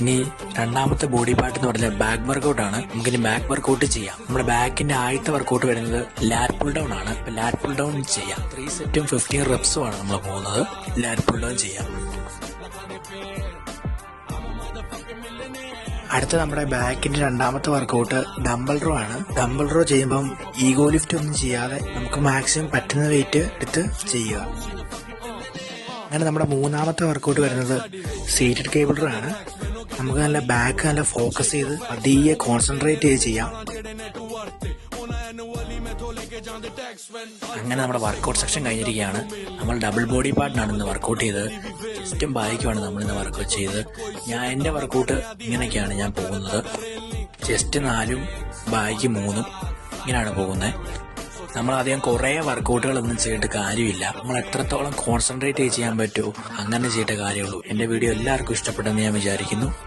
ഇനി രണ്ടാമത്തെ body part എന്ന് പറഞ്ഞാൽ ബാക്ക് വർക്കൗട്ട് ആണ്. നമുക്കിനി ബാക്ക് വർക്കൗട്ട് ചെയ്യാം. നമ്മുടെ ബാക്കിന്റെ ആദ്യത്തെ വർക്കൗട്ട് വരുന്നത് ലാറ്റ് പുൾ ഡൗൺ ആണ്. ഇപ്പൊ ലാറ്റ് പുൾ ഡൗൺ ചെയ്യാം. 3 സെറ്റും 15 റെപ്സും ആണ് നമ്മൾ പോകുന്നത്. ലാറ്റ് പുൾ ഡൗൺ ചെയ്യാം. അടുത്ത നമ്മുടെ ബാക്കിന്റെ രണ്ടാമത്തെ വർക്കൗട്ട് ഡംബൽ റോ ആണ്. ഡംബൽ റോ ചെയ്യുമ്പം ഈഗോ ലിഫ്റ്റ് ഒന്നും ചെയ്യാതെ നമുക്ക് മാക്സിമം പറ്റുന്ന വെയിറ്റ് എടുത്ത് ചെയ്യുക. അങ്ങനെ നമ്മുടെ മൂന്നാമത്തെ വർക്കൗട്ട് വരുന്നത് സീറ്റഡ് കേബിൾ റോ ആണ്. നമുക്ക് നല്ല ബാക്ക് നല്ല ഫോക്കസ് ചെയ്ത് പതിയെ കോൺസെൻട്രേറ്റ് ചെയ്ത് ചെയ്യാം. അങ്ങനെ നമ്മുടെ വർക്കൗട്ട് സെക്ഷൻ കഴിഞ്ഞിരിക്കുകയാണ്. നമ്മൾ ഡബിൾ ബോഡി പാർട്ടിനാണ് ഇന്ന് വർക്കൗട്ട് ചെയ്തത്. ചെസ്റ്റും ബാക്കുമാണ് നമ്മൾ ഇന്ന് വർക്കൗട്ട് ചെയ്തത്. എൻ്റെ വർക്കൗട്ട് ഇങ്ങനെയൊക്കെയാണ് ഞാൻ പോകുന്നത്. ചെസ്റ്റ് 4ഉം ബാക്ക് 3ഉം ഇങ്ങനെയാണ് പോകുന്നത്. നമ്മളധികം കുറേ വർക്കൗട്ടുകളൊന്നും ചെയ്തിട്ട് കാര്യമില്ല. നമ്മൾ എത്രത്തോളം കോൺസെൻട്രേറ്റ് ചെയ്യാൻ പറ്റുമോ അങ്ങനെ ചെയ്തിട്ട കാര്യമുള്ളൂ. എൻ്റെ വീഡിയോ എല്ലാവർക്കും ഇഷ്ടപ്പെട്ടെന്ന് ഞാൻ വിചാരിക്കുന്നു.